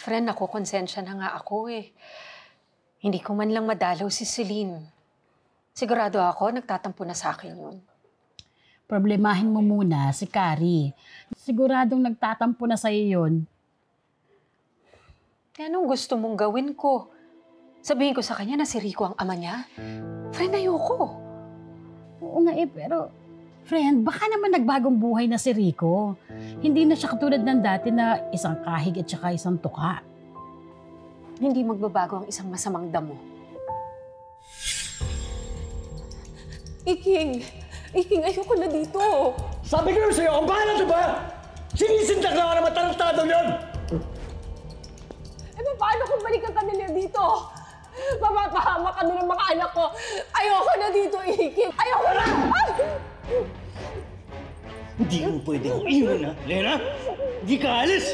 Friend, nakukonsensya na nga ako eh. Hindi ko man lang madalaw si Celine. Sigurado ako, nagtatampo na sa akin yun. Problemahin mo muna si Carrie. Siguradong nagtatampo na sa'yo yun. Anong gusto mong gawin ko? Sabihin ko sa kanya na si Rico ang ama niya? Friend, ayoko. Oo nga pero... Friend, baka naman nagbagong buhay na si Rico. Hindi na siya katulad ng dati na isang kahig at saka isang tuka. Hindi magbabago ang isang masamang damo. Iking! Iking, ayoko na dito! Sabi ko sa'yo, ang bahala na ba? Sinisintak na ako naman tarantadong yun! Eh, paano kung balikan ka nila dito? Mapapahamak kami ng mga anak ko. Ayoko na dito, Iking! Ayoko na! Ay! Hindi mo pwede kong iwan, ha? Lena? Hindi ka alis!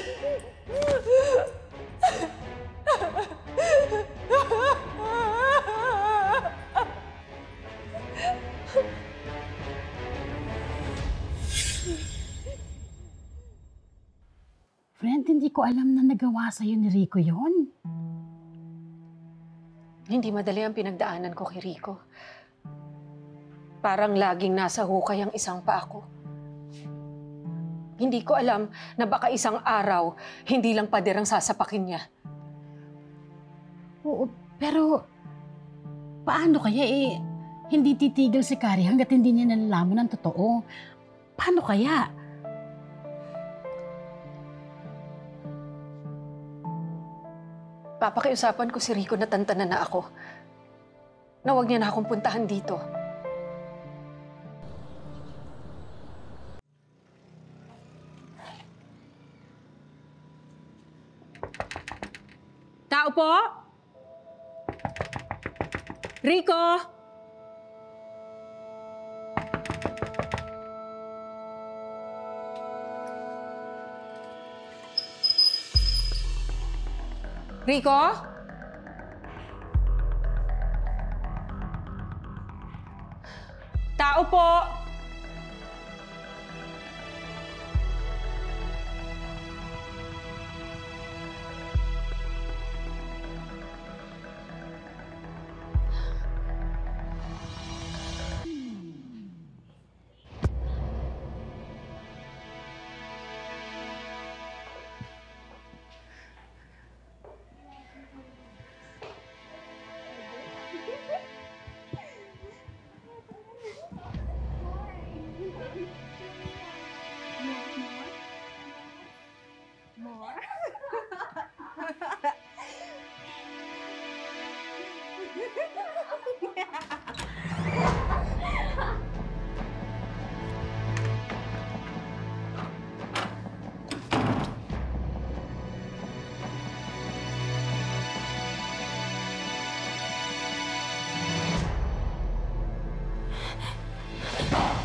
Friend, hindi ko alam na nagawa sa'yo ni Rico yon. Hindi madali ang pinagdaanan ko kay Rico. Parang laging nasa hukay ang isang paa ko. Hindi ko alam na baka isang araw, hindi lang pader ang sasapakin niya. Oo, pero paano kaya hindi titigil si Carrie hanggat hindi niya nalalaman ang totoo? Paano kaya? Papakiusapan ko si Rico na tantanan na ako. Na huwag niya na akong puntahan dito. Tao po? Rico? Rico? Tao po?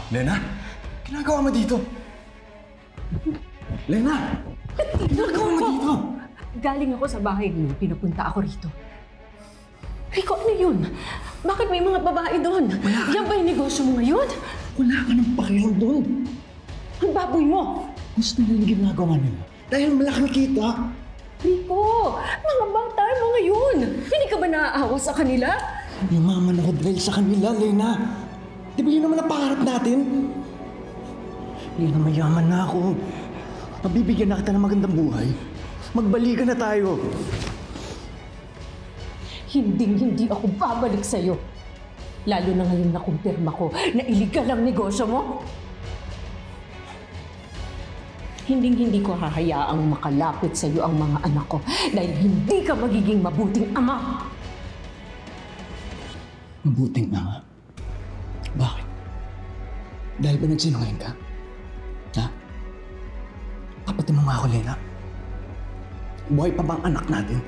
Lena? Ginagawa mo dito? Lena? Ginagawa mo dito? Galing ako sa bahay niyo, pinupunta ako rito. Rico, ano yun? Bakit may mga babae doon? Yan ba yung negosyo mo ngayon? Wala ka ng pakialam doon. Ang baboy mo! Gusto nyo yung ginagawa nila. Dahil malaking kita. Rico, mga bata mo ngayon. Hindi ka ba naaawa sa kanila? Yumaman ako dahil sa kanila, Lena. Di ba yun naman ang pangarap natin? Lena, mayaman na ako. Mabibigyan na kita ng magandang buhay. Magbalikan na tayo. Hindi ako babalik sa'yo. Lalo na ngayon na kumpirma ko na iligal ang negosyo mo. Hindi ko hahayaang makalapit sa'yo ang mga anak ko dahil hindi ka magiging mabuting ama. Mabuting ama? Bakit? Dahil ba nagsinungaling ka? Ha? Kapatid mo nga ako, Lena. Buhay pa bang anak natin?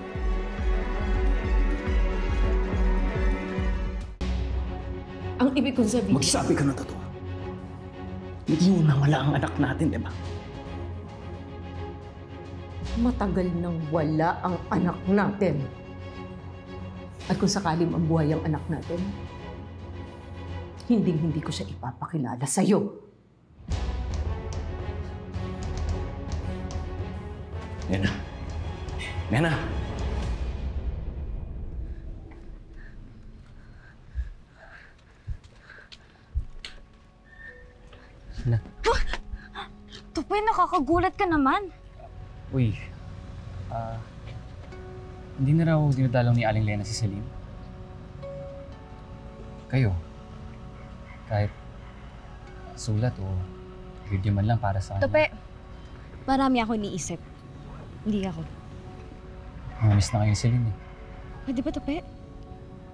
Ang ibig kong sabihin... Magsabi ka ng totoo. Hindi mo na wala ang anak natin, di ba? Matagal nang wala ang anak natin. At kung sakaling mabuhay ang anak natin, hindi ko siya ipapakilala sa'yo. Lena, Lena! Tupoy, nakakagulat ka naman. Uy, hindi na raw dinadalaw ni Aling Lena si Celine. Kayo, kahit sulat o video man lang para sa kanya. Tupe, marami ako iniisip. Hindi ako. Mamiss na kayo ni Celine eh. Pwede ba, Tupe?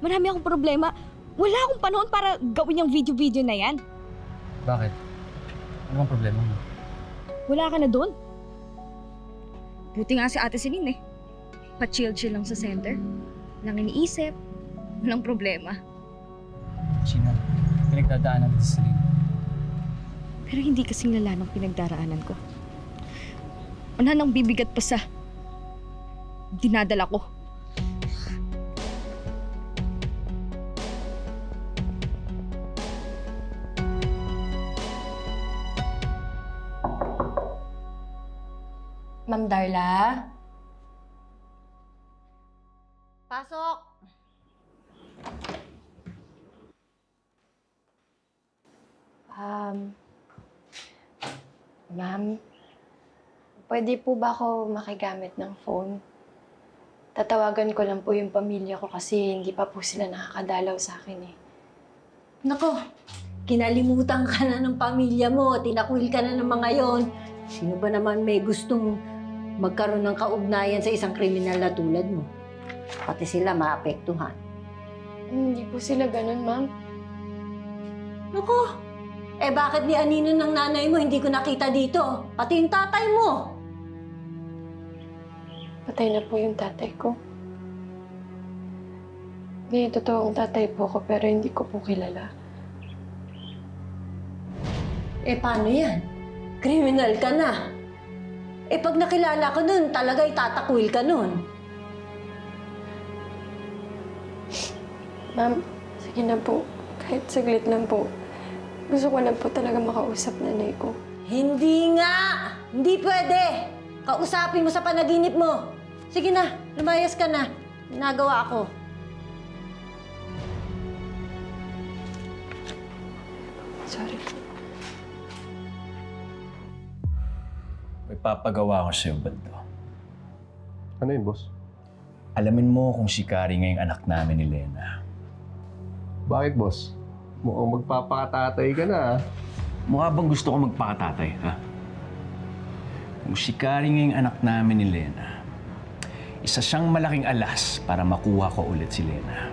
Marami akong problema. Wala akong panahon para gawin yung video-video na yan. Bakit? Ano bang problema mo? Wala ka na doon. Buti nga si Ate Celine eh. Pa-chill-chill lang sa center. Walang iniisip. Walang problema. China, pinagdadaanan natin si Celine. Pero hindi kasing lala ng pinagdaraanan ko. Wala nang bibigat pa sa dinadala ko. Ma'am Darla? Pasok! Ma'am, pwede po ba ako makigamit ng phone? Tatawagan ko lang po yung pamilya ko kasi hindi pa po sila nakakadalaw sa akin eh. Nako, kinalimutan ka na ng pamilya mo, tinakwil ka na ng mga yon. Sino ba naman may gustong magkaroon ng kaugnayan sa isang kriminal na tulad mo? Pati sila maapektuhan. Hindi po sila ganun, ma'am. Nako, bakit ni Anino ng nanay mo hindi ko nakita dito? Pati yung tatay mo. Patay na po yung tatay ko. May totoong tatay po ko pero hindi ko po kilala. Paano yan? Kriminal ka na. Pag nakilala ko nun, talaga itatakwil ka nun. Ma'am, sige na po. Kahit saglit lang po. Gusto ko lang po talaga makausap nanay ko. Hindi nga! Hindi pwede! Kausapin mo sa panaginip mo. Sige na, lumayas ka na. Nagawa ako. Sorry. May papagawa ko sa'yo, Baldo. Ano yun, boss? Alamin mo kung si Kari ngayong anak namin ni Lena. Bakit, boss? Mukhang magpapakatatay ka na, ah. Mukha bang gusto ko magpakatatay, ha? Kung si Kari ngayong anak namin ni Lena, isa siyang malaking alas para makuha ko ulit si Lena.